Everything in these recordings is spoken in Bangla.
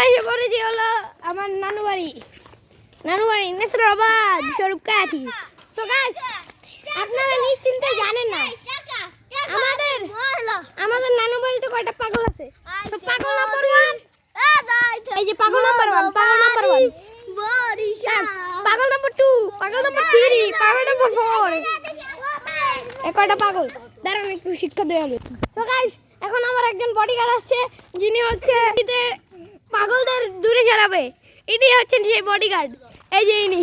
আমরা এসে পড়েছি হলো আমার নানু বাড়ি নেসরাবাদ স্বরূপকাঠি। তো গাইস আপনারা নিশ্চিন্তে জানেন না আমাদের নানু বাড়িতে কয়টা পাগল আছে। তো পাগল নাম্বার 1 এই যে পাগল নাম্বার 1 পাগল নাম্বার 1 পাগল নাম্বার 2 পাগল নাম্বার 3 পাগল নাম্বার 4 এই কয়টা পাগল দাঁড়ান একটু শিক্ষা দেওয়া হলো। তো গাইস এখন আমার একজন বডিগার্ড আসছে যিনি হচ্ছে পাগলদের দূরে সরাবে। ইনি হচ্ছেন সেই বডিগার্ড। এই যে ইনি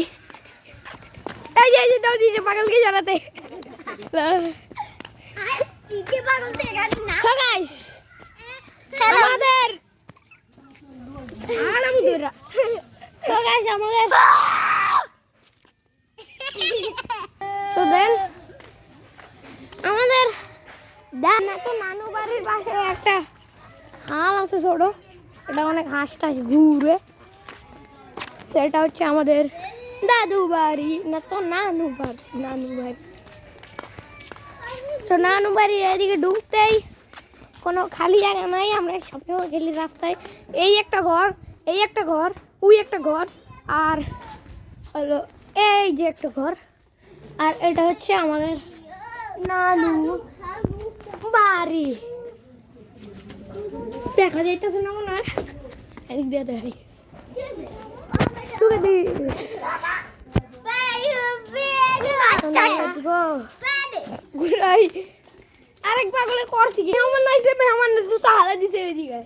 এই যে দাও দিছে পাগলকে সরাতে। তো গাইস আমাদের আলহামদুলিল্লাহ তো গাইস আমাদের তো দেন আমাদের নানু বাড়ির পাশে একটা হাল আছে ছোট, এটা অনেক হাঁসটা ঘুরে, সেটা হচ্ছে আমাদের দাদু বাড়ি না তো নানু বাড়ি। তো নানু বাড়ির এদিকে ঢুকতেই কোনো খালি জায়গা নাই, আমরা সবসময় গেলি রাস্তায় এই একটা ঘর ওই একটা ঘর আর হলো এই যে একটা ঘর, আর এটা হচ্ছে আমাদের নানু বাড়ি। দেখা যাইতেছে না মনে হয়, এদিক দিয়ে দেখাই আরেক পাগলে করছি কি আমার নাইছে আমার জুতা হালা দিছে এদিকে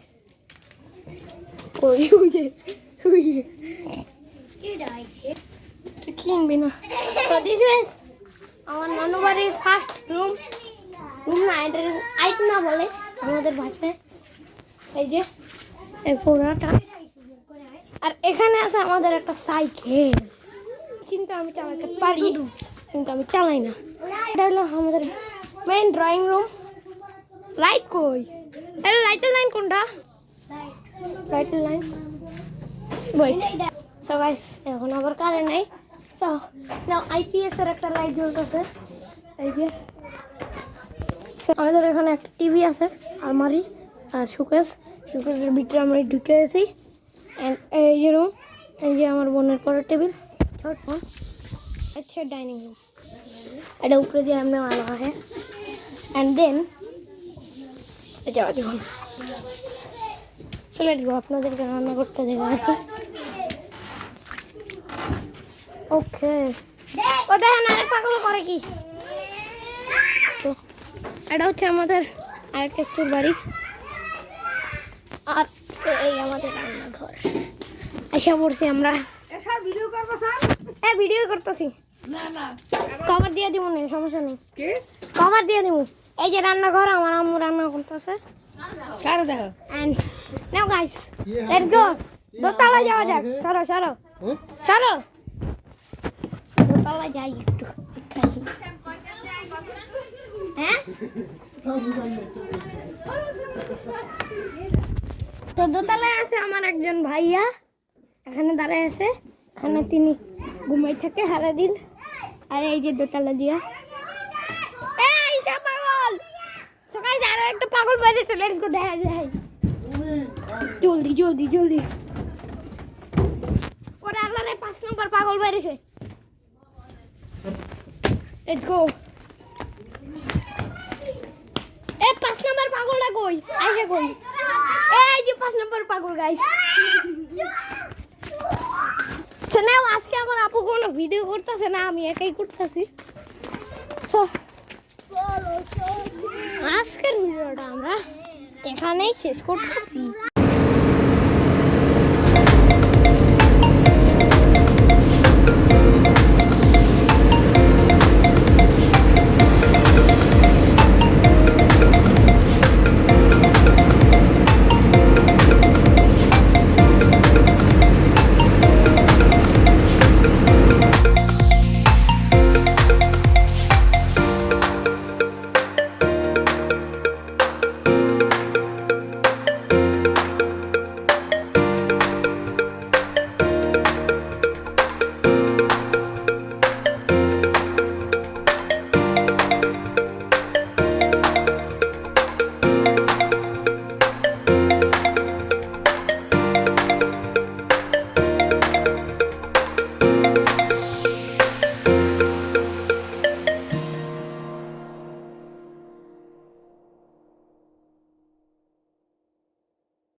কিনবি না। তো দিস ইজ আমার নানু বাড়ির ফার্স্ট রুম না আইট না বলে আমাদের ভাষায়। এই যে এই পুরাটা, আর এখানে আছে আমাদের একটা সাইকেল, কিন্তু আমি চালাতে পারি কিন্তু আমি চালাই না। এটা হলো আমাদের মেইন ড্রয়িং রুম। লাইট কই? আরে লাইটের লাইন কোনটা? লাইটের লাইন ওই। সো গাইস এখন আবার কারেন্ট নাই, সো নাও আইপিএস এর একটা লাইট জ্বলতেছে। এই যে আমাদের এখানে একটা টিভি আছে, আলমারি আর শোকেসের ভিতরে আমরা ঢুকে গেছি। অ্যান্ড এই যে রুম, এই যে আমার বোনের পরের টেবিল ছোট, আচ্ছা ডাইনিং রুম, এটা উপরে দিয়ে আমরা আলো আছে। অ্যান্ড দেন যাওয়া দেখুন চলে গো আপনাদেরকে রান্না করতে দেখা আছে। ওকে ও দেখেন আরেক পাগল করে কি। তো এটা হচ্ছে আমাদের আরেকটা চুর বাড়ি, আর এই আমাদের রান্নাঘর। এসে পড়ছি আমরা, ভিডিও করতেছি, কভার দিয়ে দিব না, সমস্যা নেই, কভার দিয়ে দিব। এই যে রান্নাঘর, আমার আম্মু রান্না করতেছে। নাও গাইস লেটস গো, দোতলা যাওয়া যাক। সরো দোতলা যাই একটু। হ্যাঁ তো দোতলায় আছে আমার একজন ভাইয়া, এখানে দাঁড়ায় আছে, এখানে তিনি ঘুমাই থাকে সারাদিন। আর এই যে দোতলা দিয়া এই সব পাগল সকাল আরো একটা পাগল বাইরে চলে এসে দেখা যায়। জলদি ওরা আল্লাহরে 5 নম্বর পাগল বাইরেছে। Let's go. এ 5 নম্বর পাগলটা কই? আইসা কই? এই যে 5 নম্বর পাগল গাইস। শোনাও আজকে আমার আপু কোনো ভিডিও করতেছে না, আমি একাই করতেছি। সো আজকের ভিডিওটা আমরা এখানেই শেষ করতেছি।